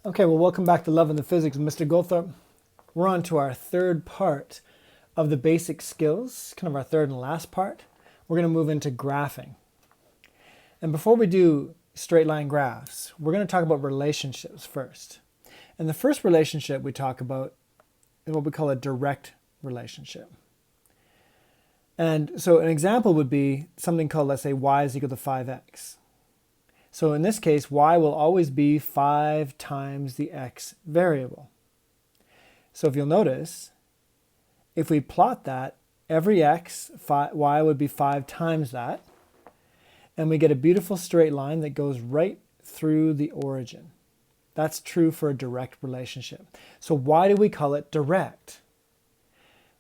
Okay, well, welcome back to Love and the Physics with Mr. Goldthorpe. We're on to our third part of the basic skills, kind of our third and last part. We're going to move into graphing. And before we do straight line graphs, we're going to talk about relationships first. And the first relationship we talk about is what we call a direct relationship. And so an example would be something called, let's say, y is equal to 5x. So in this case, y will always be 5 times the x variable. So if you'll notice, if we plot that, every x, y would be 5 times that, and we get a beautiful straight line that goes right through the origin. That's true for a direct relationship. So why do we call it direct?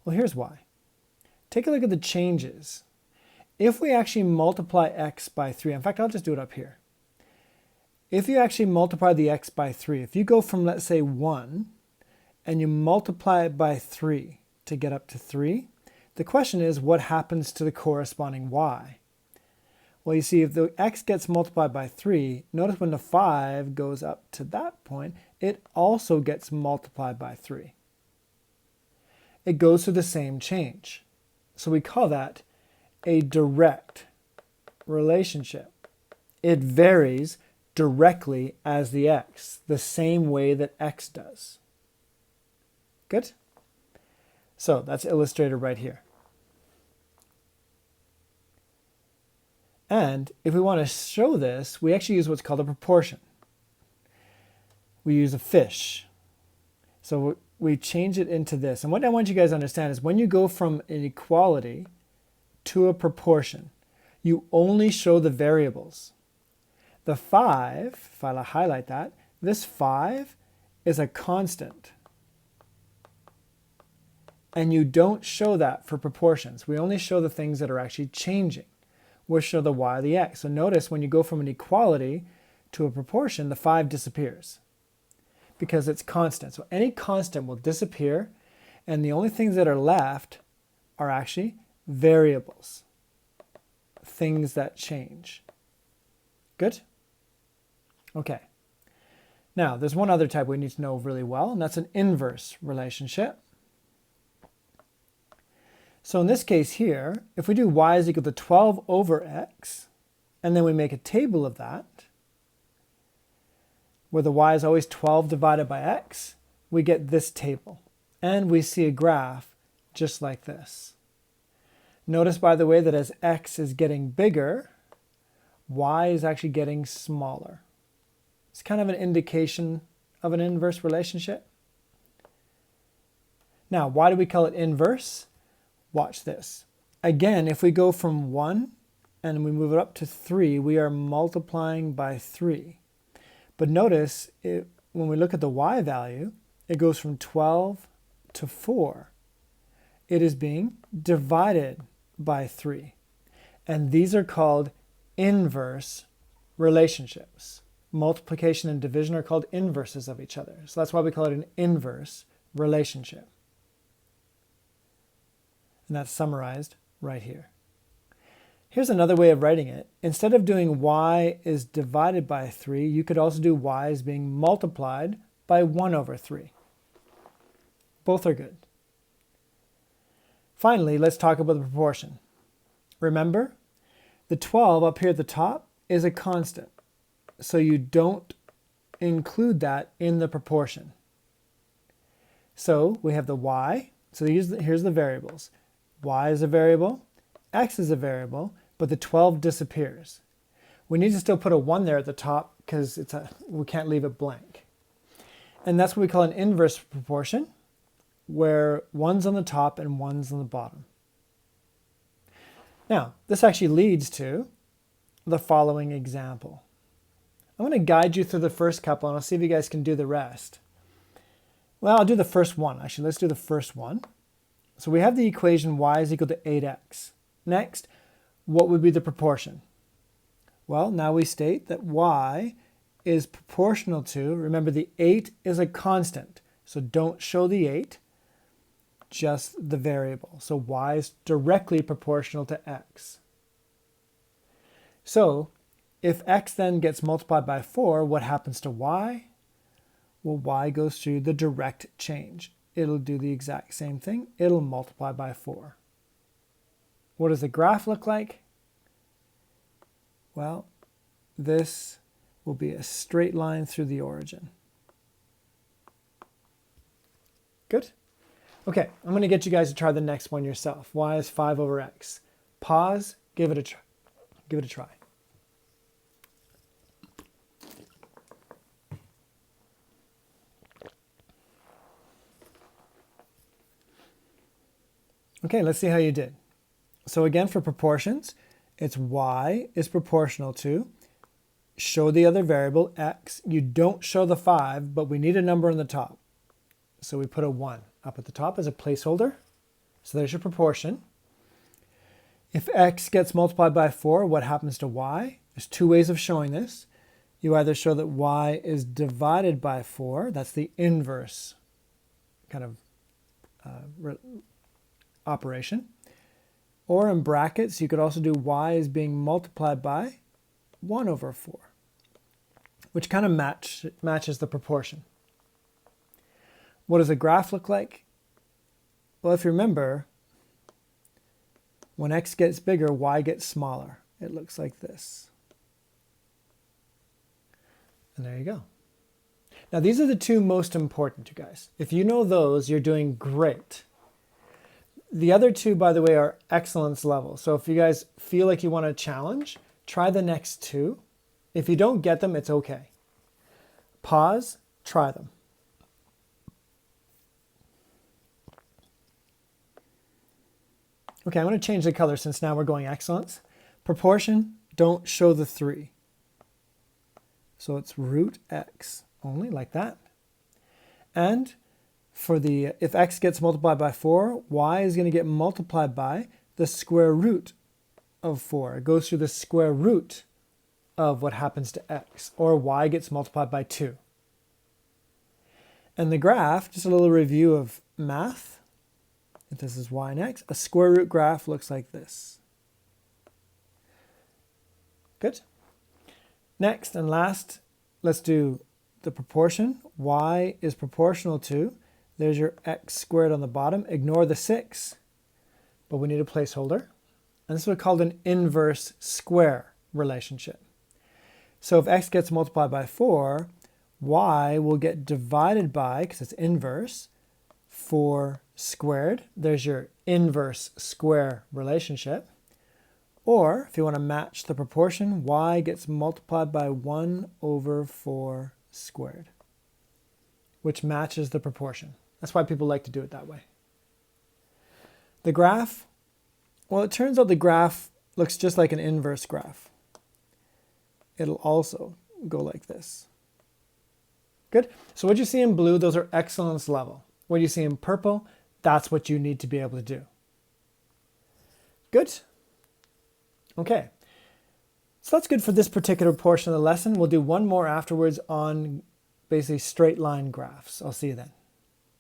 Well, here's why. Take a look at the changes. If we actually multiply x by 3, in fact, I'll just do it up here. If you actually multiply the x by 3, if you go from, let's say, 1, and you multiply it by 3 to get up to 3, the question is, what happens to the corresponding y? Well, you see, if the x gets multiplied by 3, notice when the 5 goes up to that point, it also gets multiplied by 3. It goes through the same change. So we call that a direct relationship. It varies directly as the x, the same way that x does. Good? So that's illustrated right here. And if we want to show this, we actually use what's called a proportion. We use a fish. So we change it into this. And what I want you guys to understand is when you go from an equality to a proportion, you only show the variables. The 5, if I highlight that, this 5 is a constant. And you don't show that for proportions. We only show the things that are actually changing. We'll show the y or the x. So notice when you go from an equality to a proportion, the 5 disappears because it's constant. So any constant will disappear, and the only things that are left are actually variables, things that change. Good? Okay. Now, there's one other type we need to know really well, and that's an inverse relationship. So in this case here, if we do y is equal to 12 over x, and then we make a table of that, where the y is always 12 divided by x, we get this table. And we see a graph just like this. Notice, by the way, that as x is getting bigger, y is actually getting smaller. It's kind of an indication of an inverse relationship. Now, why do we call it inverse? Watch this. Again, if we go from 1 and we move it up to 3, we are multiplying by 3. But notice, when we look at the y value, it goes from 12 to 4. It is being divided by 3. And these are called inverse relationships. Multiplication and division are called inverses of each other. So that's why we call it an inverse relationship. And that's summarized right here. Here's another way of writing it. Instead of doing y is divided by 3, you could also do y is being multiplied by 1 over 3. Both are good. Finally, let's talk about the proportion. Remember, the 12 up here at the top is a constant. So you don't include that in the proportion. So we have the y. So here's the variables. Y is a variable, x is a variable, but the 12 disappears. We need to still put a 1 there at the top because we can't leave it blank. And that's what we call an inverse proportion, where 1's on the top and 1's on the bottom. Now, this actually leads to the following example. I'm going to guide you through the first couple, and I'll see if you guys can do the rest. Well, I'll do the first one. Actually, let's do the first one. So we have the equation y is equal to 8x. Next, what would be the proportion? Well, now we state that y is proportional to, remember the 8 is a constant, so don't show the 8, just the variable. So y is directly proportional to x. So if x then gets multiplied by 4, what happens to y? Well, y goes through the direct change. It'll do the exact same thing. It'll multiply by 4. What does the graph look like? Well, this will be a straight line through the origin. Good? Okay, I'm going to get you guys to try the next one yourself. Y is 5 over x. Pause, give it a try. Give it a try. Okay, let's see how you did. So again, for proportions, it's y is proportional to, show the other variable, x. You don't show the 5, but we need a number on the top. So we put a 1 up at the top as a placeholder. So there's your proportion. If x gets multiplied by 4, what happens to y? There's two ways of showing this. You either show that y is divided by 4, that's the inverse kind of operation. Or in brackets, you could also do y is being multiplied by 1 over 4, which kind of matches the proportion. What does a graph look like? Well, if you remember, when x gets bigger, y gets smaller. It looks like this. And there you go. Now, these are the two most important, you guys. If you know those, you're doing great. The other two, by the way, are excellence level. So if you guys feel like you want a challenge, try the next two. If you don't get them, it's okay. Pause, try them. Okay, I'm going to change the color since now we're going excellence. Proportion, don't show the 3. So it's root x only, like that. And for the, if x gets multiplied by 4, y is going to get multiplied by the square root of 4. It goes through the square root of what happens to x, or y gets multiplied by 2. And the graph, just a little review of math. If this is y and x, a square root graph looks like this. Good. Next and last, let's do the proportion. Y is proportional to, there's your x squared on the bottom. Ignore the 6, but we need a placeholder. And this is what's called an inverse square relationship. So if x gets multiplied by 4, y will get divided by, because it's inverse, 4 squared. There's your inverse square relationship. Or, if you want to match the proportion, y gets multiplied by 1 over 4 squared, which matches the proportion. That's why people like to do it that way. The graph, well, it turns out the graph looks just like an inverse graph. It'll also go like this. Good. So what you see in blue, those are excellence level. What you see in purple, that's what you need to be able to do. Good. Okay. So that's good for this particular portion of the lesson. We'll do one more afterwards on basically straight line graphs. I'll see you then.